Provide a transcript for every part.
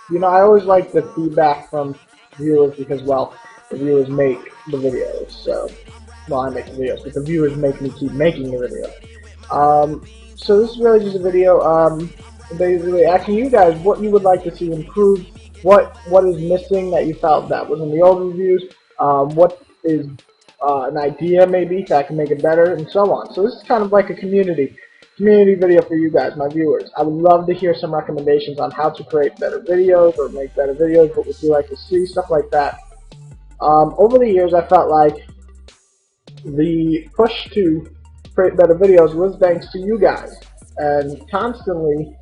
I always like the feedback from viewers because, well, the viewers make the videos. So, well, I make the videos, but the viewers make me keep making the videos. So this is really just a video, basically asking you guys what you would like to see improved, what is missing that you felt that was in the old reviews, what is an idea maybe that can make it better, and so on. So this is kind of like a community video for you guys, my viewers. I would love to hear some recommendations on how to create better videos or make better videos. What would you like to see? Stuff like that. Over the years, I felt like the push to create better videos was thanks to you guys, and constantly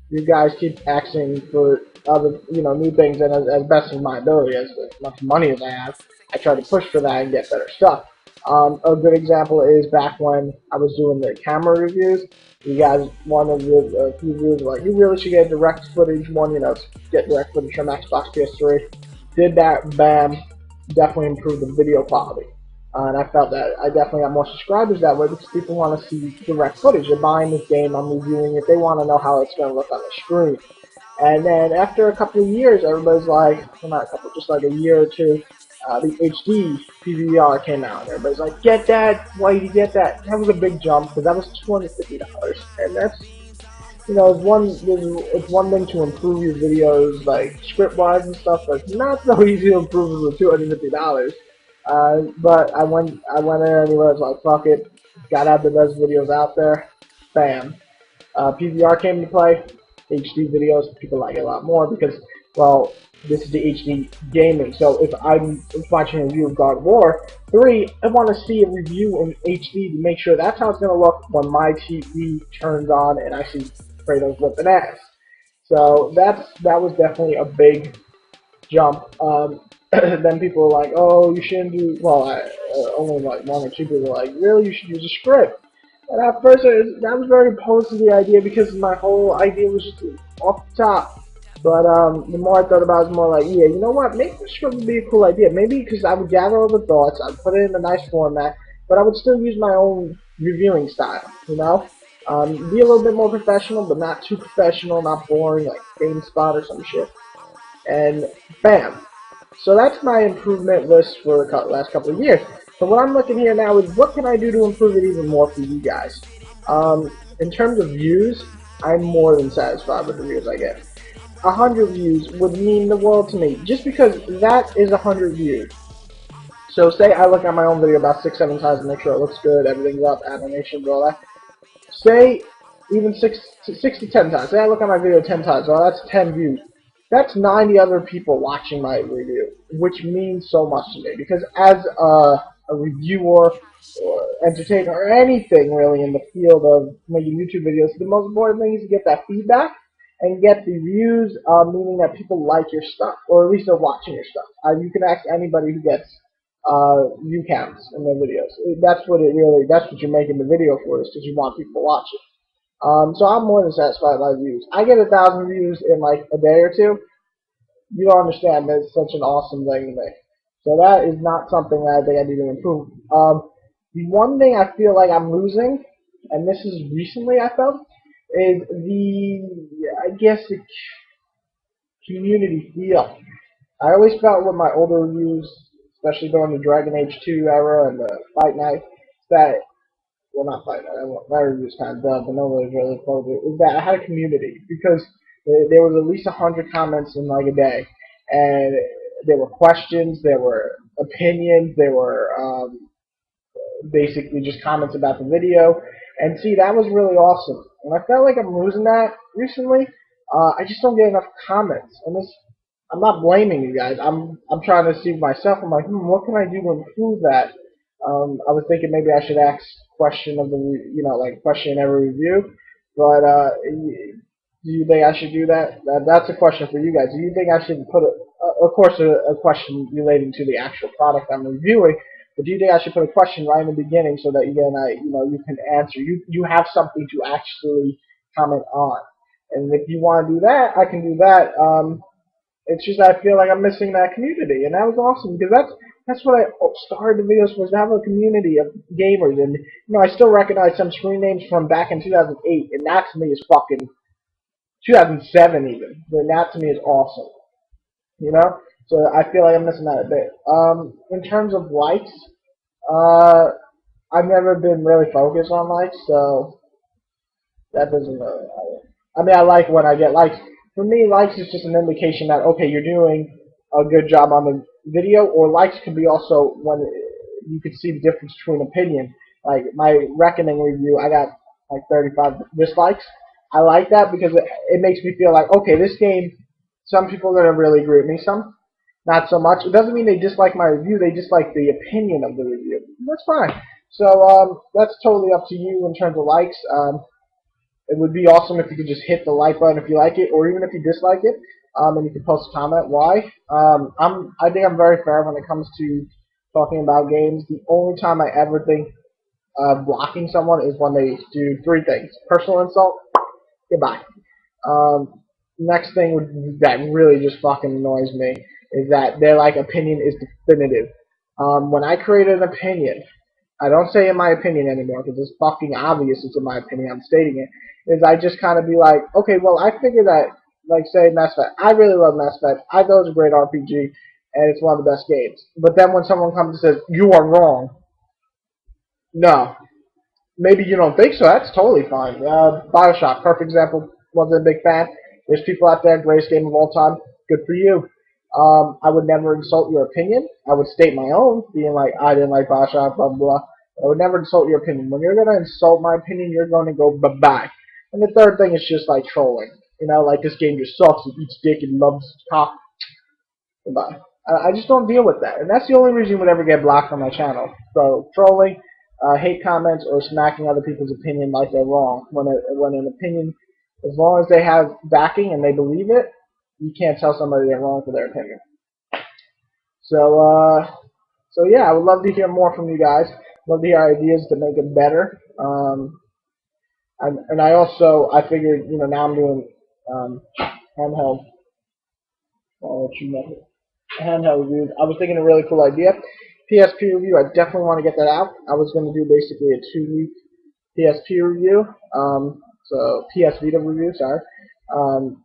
you guys keep asking for other, new things, and as best as my ability, as much money as I have, I try to push for that and get better stuff. A good example is back when I was doing the camera reviews. You guys, one of the few reviews were like, you really should get direct footage one, get direct footage from Xbox PS3. Did that, bam, definitely improved the video quality. And I felt that I definitely got more subscribers that way because people want to see direct footage. They're buying this game, I'm reviewing it, they want to know how it's going to look on the screen. And then after a couple of years, everybody's like, well, not a couple, just like a year or two, the HD PVR came out. And everybody's like, get that, why did you get that? That was a big jump because that was $250. And that's, it's one thing to improve your videos, like script-wise and stuff, but it's not so easy to improve with $250. But I went in anyway. I was like, fuck it, got out the best videos out there. Bam. PVR came into play. HD videos, people like it a lot more because, well, this is the HD gaming. So if I'm watching a review of God of War 3, I want to see a review in HD to make sure that's how it's going to look when my TV turns on and I see Kratos whipping ass. So that was definitely a big jump. Then people were like, "Oh, you shouldn't do." Well, only like one or two people were like, "Really, you should use a script." And at first, I was very opposed to the idea because my whole idea was just off the top. But the more I thought about it, I was more like, yeah, you know what? Maybe the script would be a cool idea. Maybe because I would gather all the thoughts, I'd put it in a nice format, but I would still use my own reviewing style, Be a little bit more professional, but not too professional, not boring, like GameSpot or some shit. And bam. So that's my improvement list for the last couple of years. So what I'm looking here now is what can I do to improve it even more for you guys. In terms of views, I'm more than satisfied with the views I get. 100 views would mean the world to me, just because that is 100 views. So say I look at my own video about 6-7 times to make sure it looks good, everything's up, animations, all that. Say even 6 to 10 times. Say I look at my video 10 times, well, that's 10 views. That's 90 other people watching my review, which means so much to me. Because as a reviewer or entertainer or anything really in the field of making YouTube videos, the most important thing is to get that feedback and get the views, meaning that people like your stuff, or at least they're watching your stuff. You can ask anybody who gets view counts in their videos. That's what you're making the video for, is because you want people to watch it. So I'm more than satisfied with my views. I get 1,000 views in like a day or two. You don't understand. That's such an awesome thing to me. So that is not something that I think I need to improve. The one thing I feel like I'm losing, and this is recently I felt, is I guess, the community feel. I always felt with my older reviews, especially during the Dragon Age 2 era and the Fight Night, that, well, not Fight Night, that review was kind of dumb, but nobody was really close to it, is that I had a community, because there was at least 100 comments in like a day, and there were questions, there were opinions, there were basically just comments about the video, and see, that was really awesome, and I felt like I'm losing that recently. I just don't get enough comments, and I'm not blaming you guys. I'm trying to see myself. I'm like, what can I do to improve that? I was thinking maybe I should ask question of the like question in every review. But do you think I should do that? That's a question for you guys. Do you think I should put of course, a question relating to the actual product I'm reviewing? But do you think I should put a question right in the beginning so that you can answer? You have something to actually comment on. And if you want to do that, I can do that. It's just I feel like I'm missing that community, and that was awesome because that's what I started the videos was to have a community of gamers, and I still recognize some screen names from back in 2008, and that to me is fucking 2007 even. And that to me is awesome. you know. So I feel like I'm missing that a bit. In terms of likes, uh, I've never been really focused on likes, so that doesn't really matter. I mean, I like when I get likes. For me, likes is just an indication that okay, you're doing a good job on the video. Or likes can be also when you can see the difference between opinion. Like my Reckoning review, I got like 35 dislikes. I like that because it makes me feel like okay, this game. Some people are gonna really agree with me. Some not so much. It doesn't mean they dislike my review. They dislike the opinion of the review. That's fine. So that's totally up to you in terms of likes. It would be awesome if you could just hit the like button if you like it, or even if you dislike it, and you can post a comment why. I think I'm very fair when it comes to talking about games. The only time I ever think blocking someone is when they do three things: personal insult, goodbye. Um, next thing that really just fucking annoys me is that their like opinion is definitive. When I create an opinion, I don't say in my opinion anymore because it's fucking obvious it's in my opinion. I'm stating it. Is I just kind of be like, okay, well I figure that like say Mass Effect. I really love Mass Effect. I thought it was a great RPG and it's one of the best games. But then when someone comes and says you are wrong, no, maybe you don't think so. That's totally fine. Bioshock, perfect example. Wasn't a big fan. There's people out there, greatest game of all time. Good for you. I would never insult your opinion. I would state my own, being like, I didn't like Bioshock, blah, blah, blah. I would never insult your opinion. When you're going to insult my opinion, you're going to go bye-bye. And the third thing is just like trolling. You know, like this game just sucks. It eats dick and loves cock. Goodbye. I just don't deal with that. And that's the only reason you would ever get blocked on my channel. So, trolling, hate comments, or smacking other people's opinion like they're wrong. When an opinion, as long as they have backing and they believe it, you can't tell somebody they're wrong for their opinion. So, so yeah, I would love to hear more from you guys. Love to hear ideas to make it better. And I also, I figured, you know, now I'm doing handheld. I'll let you know. Handheld reviews. I was thinking a really cool idea. PSP review. I definitely want to get that out. I was going to do basically a 2-week PSP review. So PS Vita review. Sorry.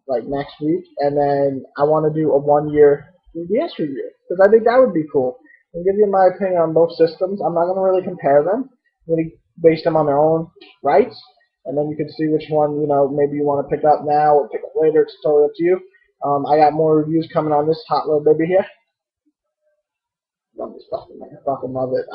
Like next week, and then I want to do a 1-year 3DS review because I think that would be cool. And give you my opinion on both systems. I'm not going to really compare them. I'm going to base them on their own rights, and then you can see which one you know maybe you want to pick up now or pick up later. It's totally up to you. I got more reviews coming on this hot little baby here. Love this fucking man. I fucking love it.